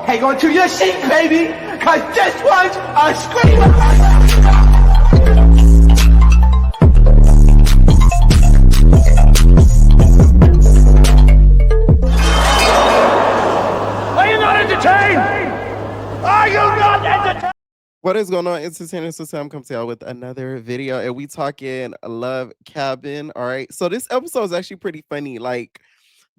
hang on to your seat, baby, cause this one's a screamer. What is going on, entertainers? So Sam comes out with another video, and we talking Love Cabin. All right, so this episode is actually pretty funny. Like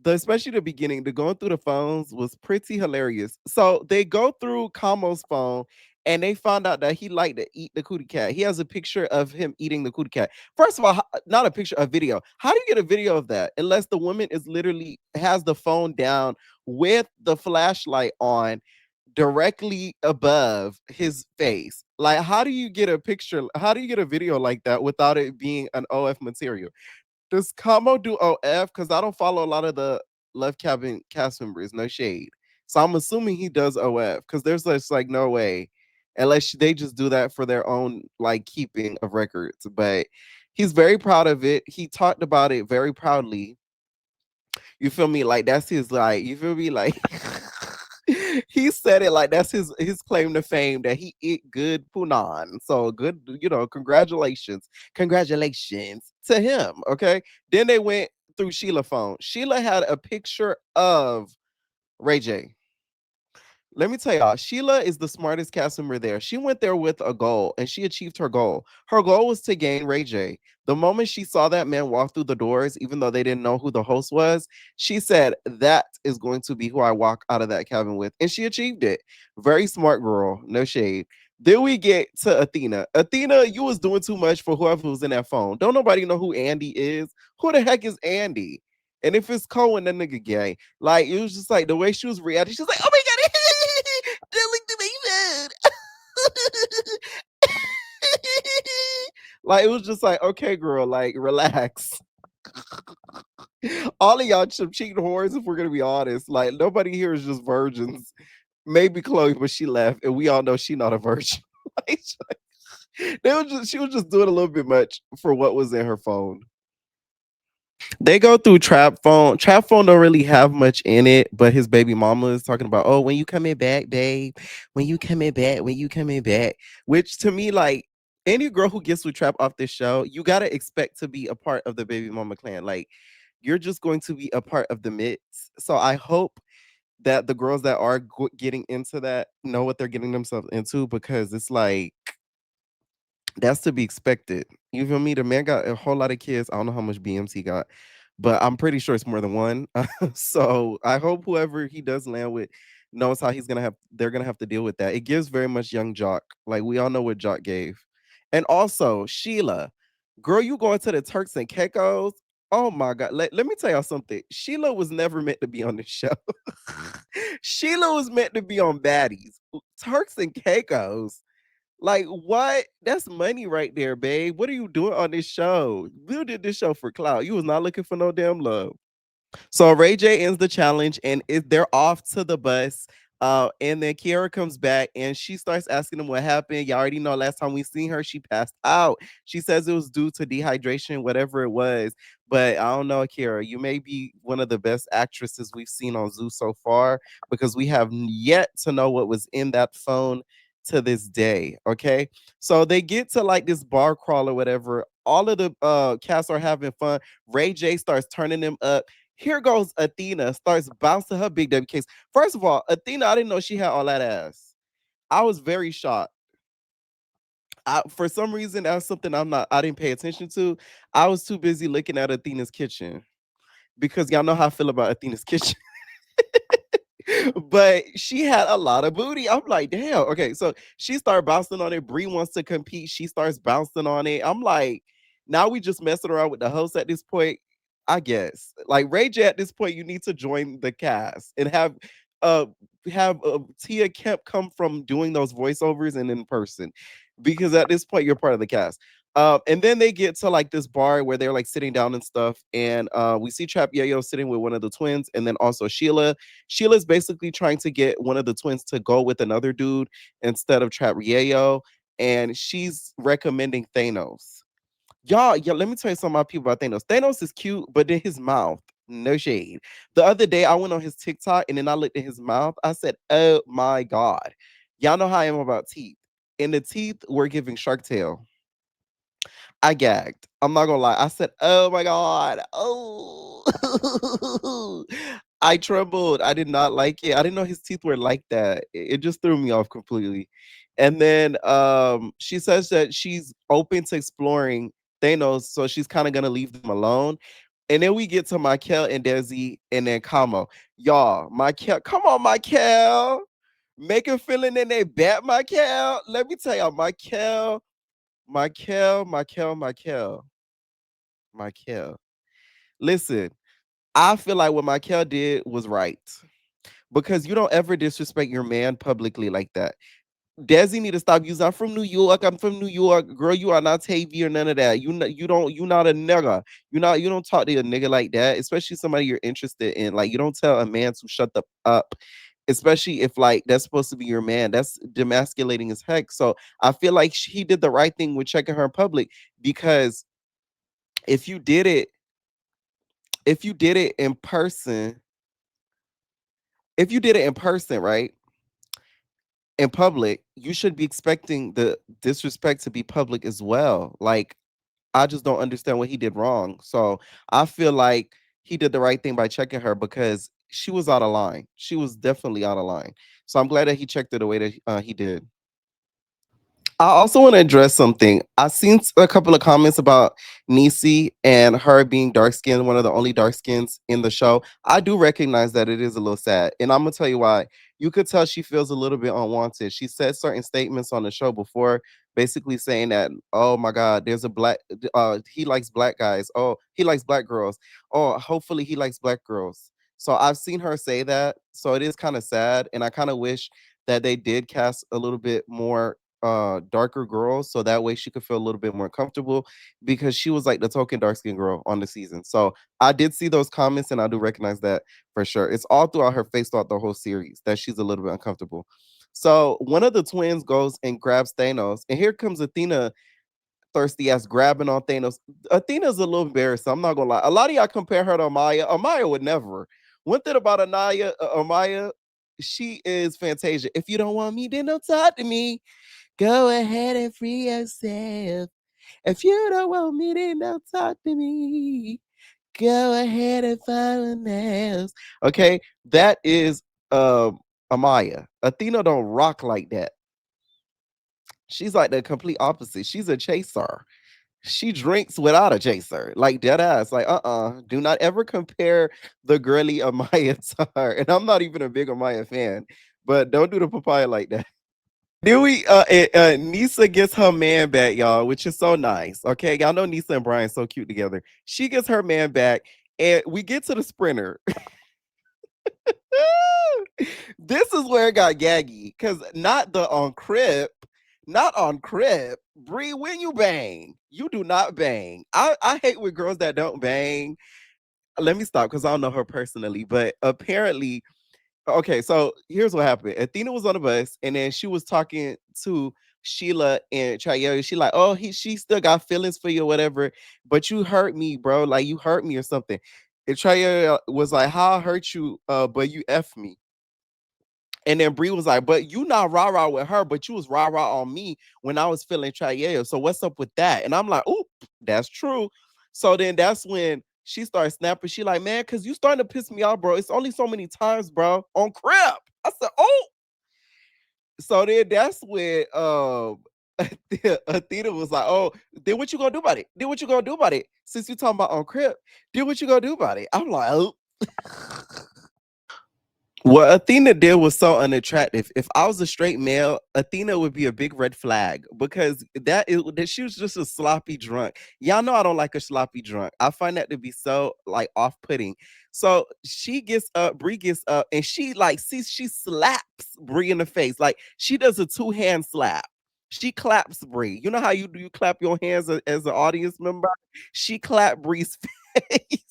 especially the beginning, the going through the phones was pretty hilarious. So they go through Kamo's phone, and they found out that he liked to eat the cootie cat. He has a picture of him eating the cootie cat. First of all, not a picture, a video. How do you get a video of that unless the woman is literally has the phone down with the flashlight on directly above his face? Like, how do you get a picture? How do you get a video like that without it being an OF material? Does Kamo do OF? Because I don't follow a lot of the Love Cabin cast members. No shade. So I'm assuming he does OF because there's just like no way, unless they just do that for their own like keeping of records. But he's very proud of it. He talked about it very proudly. You feel me? Like that's his like. You feel me? Like he said it like that's his claim to fame that he eat good punan. So good, congratulations to him. Okay. Then they went through Sheila phone. Sheila had a picture of Ray J. Let me tell y'all, Sheila is the smartest cast member there. She went there with a goal and she achieved her goal. Her goal was to gain Ray J. The moment she saw that man walk through the doors, even though they didn't know who the host was, she said, that is going to be who I walk out of that cabin with. And she achieved it. Very smart girl, no shade. Then we get to Athena. Athena, you was doing too much for whoever was in that phone. Don't nobody know who Andy is. Who the heck is Andy? And if it's Cohen, that nigga gay. Like, it was just like the way she was reacting. She was like, oh my God, don't look to my phone. Like, it was just like, okay, girl, like, relax. All of y'all some cheating whores, if we're gonna be honest. Like, nobody here is just virgins. Maybe Chloe, but she left, and we all know she not a virgin. Like, she was just doing a little bit much for what was in her phone. They go through Trap Phone. Trap Phone don't really have much in it, but his baby mama is talking about, oh, when you coming back, babe? When you coming back? When you coming back? Which to me, like, any girl who gets with Trap off this show, you gotta expect to be a part of the baby mama clan. Like, you're just going to be a part of the mix. So I hope that the girls that are getting into that know what they're getting themselves into, because it's like that's to be expected. You feel me? The man got a whole lot of kids. I don't know how much BMs he got, but I'm pretty sure it's more than one. So I hope whoever he does land with knows how they're gonna have to deal with that. It gives very much young Jock. Like, we all know what Jock gave. And also Sheila, girl, you going to the Turks and Caicos? Oh my God. Let me tell y'all something. Sheila was never meant to be on this show. Sheila was meant to be on Baddies. Turks and Caicos. Like, what? That's money right there, babe. What are you doing on this show? You did this show for clout. You was not looking for no damn love. So Ray J ends the challenge, and they're off to the bus. And then Kiara comes back and she starts asking them what happened. Y'all already know last time we seen her, she passed out. She says it was due to dehydration, whatever it was. But I don't know, Kiara. You may be one of the best actresses we've seen on Zoo so far, because we have yet to know what was in that phone to this day. Okay. So they get to like this bar crawl or whatever. All of the cast are having fun. Ray J starts turning them up. Here goes Athena, starts bouncing her big W case. First of all, Athena, I didn't know she had all that ass. I was very shocked. For some reason, that's something I didn't pay attention to. I was too busy looking at Athena's kitchen, because y'all know how I feel about Athena's kitchen. But she had a lot of booty. I'm like, damn. Okay, so she started bouncing on it. Bree wants to compete. She starts bouncing on it. I'm like, now we just messing around with the host at this point. I guess. Like, Ray J, at this point, you need to join the cast and uh Tia Kemp come from doing those voiceovers and in person, because at this point you're part of the cast. And then they get to like this bar where they're like sitting down and stuff, and we see Trap Yayo sitting with one of the twins, and then also Sheila. Sheila's basically trying to get one of the twins to go with another dude instead of Trap Yayo, and she's recommending Thanos. Y'all, let me tell you something about people about Thanos. Thanos is cute, but then his mouth. No shade. The other day, I went on his TikTok and then I looked at his mouth. I said, "Oh my god!" Y'all know how I am about teeth, and the teeth were giving Shark Tale. I gagged. I'm not gonna lie. I said, "Oh my god!" Oh, I trembled. I did not like it. I didn't know his teeth were like that. It just threw me off completely. And then she says that she's open to exploring Thanos, so she's kind of gonna leave them alone. And then we get to Michael and Desi and then Kamo. Y'all, Michael, come on, Michael. Make a feeling in they bet, Michael. Let me tell y'all, Michael. Listen, I feel like what Michael did was right because you don't ever disrespect your man publicly like that. Desi need to stop using. I'm from New York. I'm from New York, girl. You are not Tavy or none of that. You don't. You not a nigga. You not. You don't talk to a nigga like that. Especially somebody you're interested in. Like you don't tell a man to shut the up. Especially if like that's supposed to be your man. That's demasculating as heck. So I feel like he did the right thing with checking her in public because if you did it, if you did it in person, if you did it in person, right? In public, you should be expecting the disrespect to be public as well. Like, I just don't understand what he did wrong. So I feel like he did the right thing by checking her because she was out of line. She was definitely out of line. So I'm glad that he checked her the way that he did. I also want to address something. I've seen a couple of comments about Nisi and her being dark skinned, one of the only dark skins in the show. I do recognize that it is a little sad. And I'm going to tell you why. You could tell she feels a little bit unwanted. She said certain statements on the show before, basically saying that, oh my God, there's a black, he likes black guys. Oh, he likes black girls. Oh, hopefully he likes black girls. So I've seen her say that. So it is kind of sad. And I kind of wish that they did cast a little bit more darker girls so that way she could feel a little bit more comfortable because she was like the token dark skinned girl on the season. So I did see those comments and I do recognize that for sure. It's all throughout her face throughout the whole series that she's a little bit uncomfortable. So one of the twins goes and grabs Thanos, and here comes Athena, thirsty ass grabbing on Thanos. Athena's a little embarrassed. I'm not gonna lie. A lot of y'all compare her to Amaya. Amaya would never. One thing about Amaya, she is Fantasia. If you don't want me, then don't talk to me. Go ahead and free yourself. If you don't want me, then don't talk to me. Go ahead and find one else. Okay, that is Amaya. Athena don't rock like that. She's like the complete opposite. She's a chaser. She drinks without a chaser, like dead ass. Like, do not ever compare the girly Amaya to her. And I'm not even a big Amaya fan, but don't do the papaya like that. Then Nisa gets her man back, y'all, which is so nice. Okay, y'all know Nisa and Brian so cute together. She gets her man back, and we get to the sprinter. This is where it got gaggy, because not the on Crip, not on Crip. Bree, when you bang, you do not bang. I hate with girls that don't bang. Let me stop because I don't know her personally, but apparently okay, so here's what happened. Athena was on the bus, and then she was talking to Sheila and Chaya. She like, oh, she still got feelings for you or whatever, but you hurt me, bro. Like you hurt me or something. And Chaya was like, how I hurt you, but you F me. And then Bree was like, but you not rah-rah with her, but you was rah-rah on me when I was feeling Chaya. So what's up with that? And I'm like, oh, that's true. So then that's when she started snapping. She like, man, cause you starting to piss me off, bro. It's only so many times, bro, on crap. I said, oh. So then that's when Athena was like, oh, then what you gonna do about it? Then what you gonna do about it? Since you talking about on crip, then what you gonna do about it? I'm like, oh. What Athena did was so unattractive. If I was a straight male, Athena would be a big red flag because that she was just a sloppy drunk. Y'all know I don't like a sloppy drunk. I find that to be so like off-putting. So she gets up, Bree gets up, and she like sees she slaps Bree in the face. Like she does a two-hand slap. She claps Bree. You know how you do you clap your hands as an audience member? She clapped Bree's face.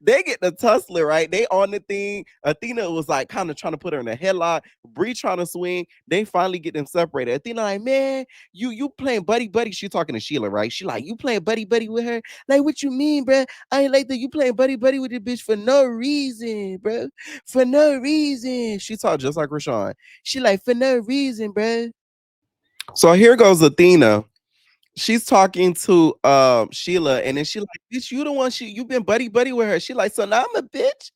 They get the tussler, right? They on the thing. Athena was like kind of trying to put her in a headlock. Bree trying to swing. They finally get them separated. Athena like, man, you playing buddy buddy. She talking to Sheila, right? She like, you playing buddy buddy with her? Like, what you mean, bro? I ain't like that. You playing buddy buddy with this bitch for no reason, bro. For no reason. She talk just like Rashawn. She like, for no reason, bro. So here goes Athena. She's talking to Sheila, and then she like, bitch, you the one you been buddy buddy with her. She like, so now I'm a bitch.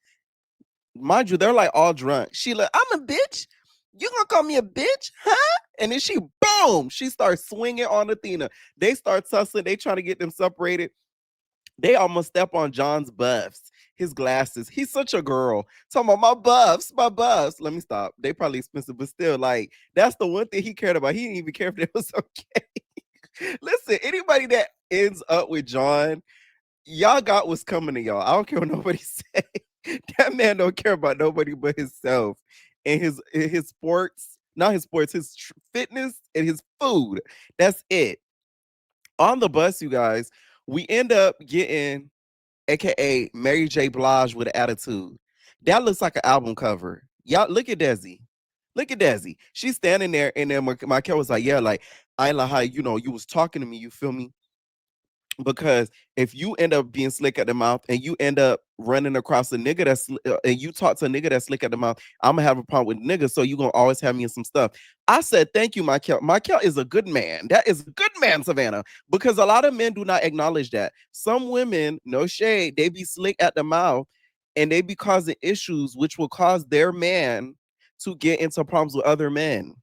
Mind you, they're like all drunk. Sheila, I'm a bitch. You gonna call me a bitch, huh? And then she boom, she starts swinging on Athena. They start tussling. They trying to get them separated. They almost step on John's buffs, his glasses. He's such a girl. Talking about my buffs, my buffs. Let me stop. They probably expensive, but still, like that's the one thing he cared about. He didn't even care if it was okay. Listen, anybody that ends up with John, y'all got what's coming to y'all. I don't care what nobody say. That man don't care about nobody but himself and his sports, not his sports, his fitness and his food. That's it. On the bus, you guys, we end up getting aka Mary J. Blige with an attitude. That looks like an album cover. Y'all look at Desi. Look at Desi. She's standing there, and then Michael was like, "Yeah, like I ain't like how you was talking to me. You feel me? Because if you end up being slick at the mouth and you end up running across a nigga and you talk to a nigga that's slick at the mouth, I'm gonna have a problem with niggas. So you gonna always have me in some stuff." I said, "Thank you, Michael. Michael is a good man. That is a good man, Savannah." Because a lot of men do not acknowledge that. Some women, no shade, they be slick at the mouth and they be causing issues, which will cause their man to get into problems with other men.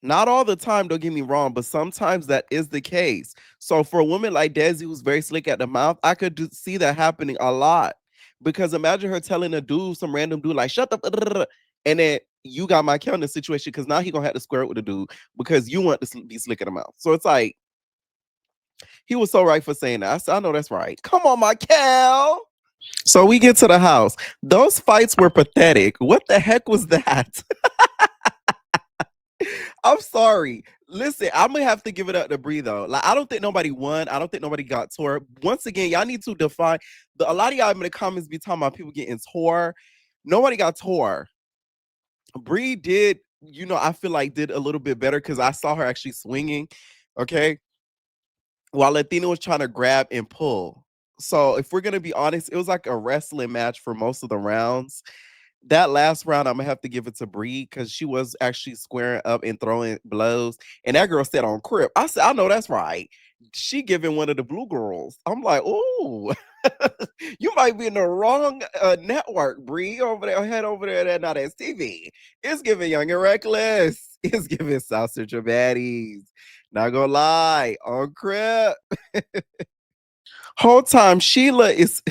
Not all the time, don't get me wrong, but sometimes that is the case. So for a woman like Desi, who's very slick at the mouth, I could see that happening a lot. Because imagine her telling a dude, some random dude, like, shut up, and then you got my in the situation because now he gonna have to square it with the dude because you want to be slick at the mouth. So it's like, he was so right for saying that. I said, I know that's right. Come on, Michael. So we get to the house. Those fights were pathetic. What the heck was that? I'm sorry. Listen, I'm gonna have to give it up to Bree though. Like, I don't think nobody won. I don't think nobody got tore. Once again, y'all need to define a lot of y'all in the comments be talking about people getting tore. Nobody got tore. Bree did, I feel like did a little bit better because I saw her actually swinging. Okay. While Athena was trying to grab and pull. So if we're gonna be honest, it was like a wrestling match for most of the rounds. That last round, I'm gonna have to give it to Bree because she was actually squaring up and throwing blows. And that girl said on Crip. I said, I know that's right. She giving one of the blue girls. I'm like, oh, you might be in the wrong network, Bree. Over there, head over there. That not TV. It's giving Young and Reckless. It's giving Sausage or Baddies. Not gonna lie, on Crip. Whole time Sheila is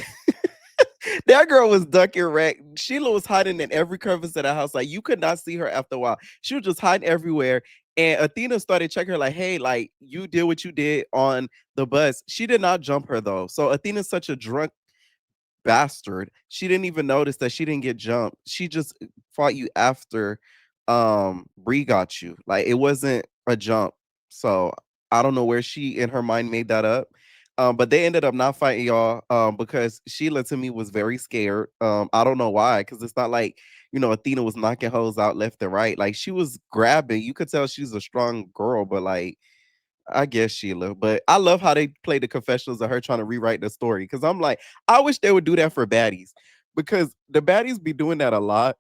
that girl was ducking wreck. Sheila was hiding in every crevice of the house. Like you could not see her after a while. She was just hiding everywhere. And Athena started checking her, like, hey, like you did what you did on the bus. She did not jump her though. So Athena's such a drunk bastard. She didn't even notice that she didn't get jumped. She just fought you after Bree got you. Like it wasn't a jump. So I don't know where she in her mind made that up. But they ended up not fighting y'all because Sheila to me was very scared. I don't know why, because it's not like Athena was knocking hoes out left and right. Like she was grabbing. You could tell she's a strong girl, but like I guess Sheila, but I love how they play the confessionals of her trying to rewrite the story. Cause I'm like, I wish they would do that for baddies because the baddies be doing that a lot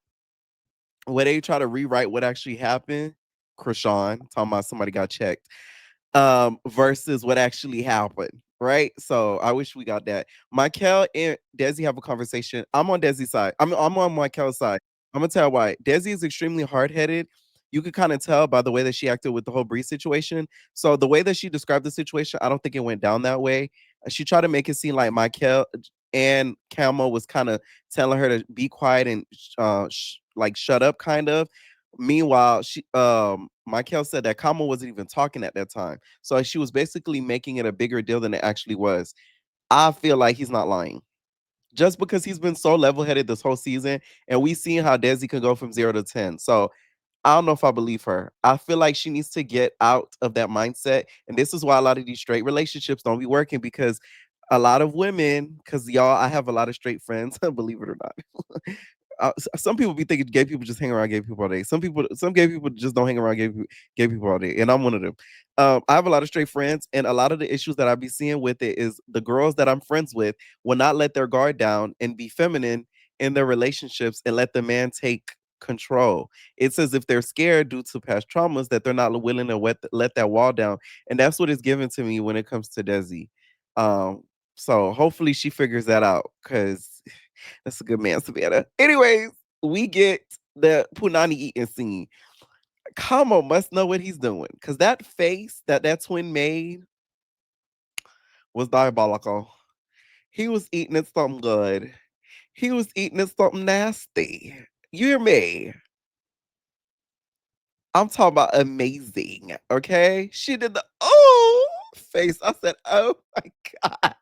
where they try to rewrite what actually happened. Krishan talking about somebody got checked versus what actually happened. Right. So I wish we got that. Michael and Desi have a conversation. I'm on Desi's side. I'm on Michael's side. I'm gonna tell you why. Desi is extremely hard-headed. You could kind of tell by the way that she acted with the whole Bree situation. So the way that she described the situation, I don't think it went down that way. She tried to make it seem like Michael and Camo was kind of telling her to be quiet and like shut up, kind of. Meanwhile, Michael said that Kama wasn't even talking at that time. So she was basically making it a bigger deal than it actually was. I feel like he's not lying. Just because he's been so level-headed this whole season, and we seen how Desi can go from 0 to 10. So I don't know if I believe her. I feel like she needs to get out of that mindset. And this is why a lot of these straight relationships don't be working because A lot of women, because y'all, I have a lot of straight friends, believe it or not. Some people be thinking gay people just hang around gay people all day. Some gay people just don't hang around gay people all day, and I'm one of them. I have a lot of straight friends, and a lot of the issues that I be seeing with it is the girls that I'm friends with will not let their guard down and be feminine in their relationships and let the man take control. It's as if they're scared due to past traumas that they're not willing to let that wall down, and that's what is given to me when it comes to Desi. Um, so hopefully she figures that out because that's a good man, Savannah. Anyways, we get the Punani eating scene. Kamo must know what he's doing because that face that twin made was diabolical. He was eating it something good. He was eating it something nasty. You hear me? I'm talking about amazing. Okay, she did the oh face. I said, oh my god.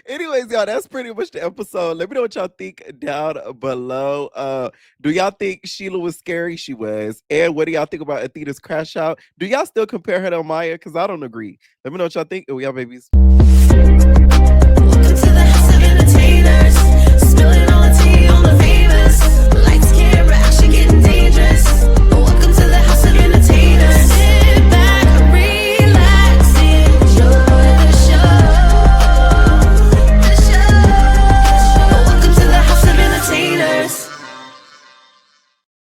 Anyways, y'all, that's pretty much the episode. Let me know what y'all think down below. Do y'all think Sheila was scary? She was. And what do y'all think about Athena's crash out? Do y'all still compare her to Maya? Because I don't agree. Let me know what y'all think. And we are babies. Welcome to the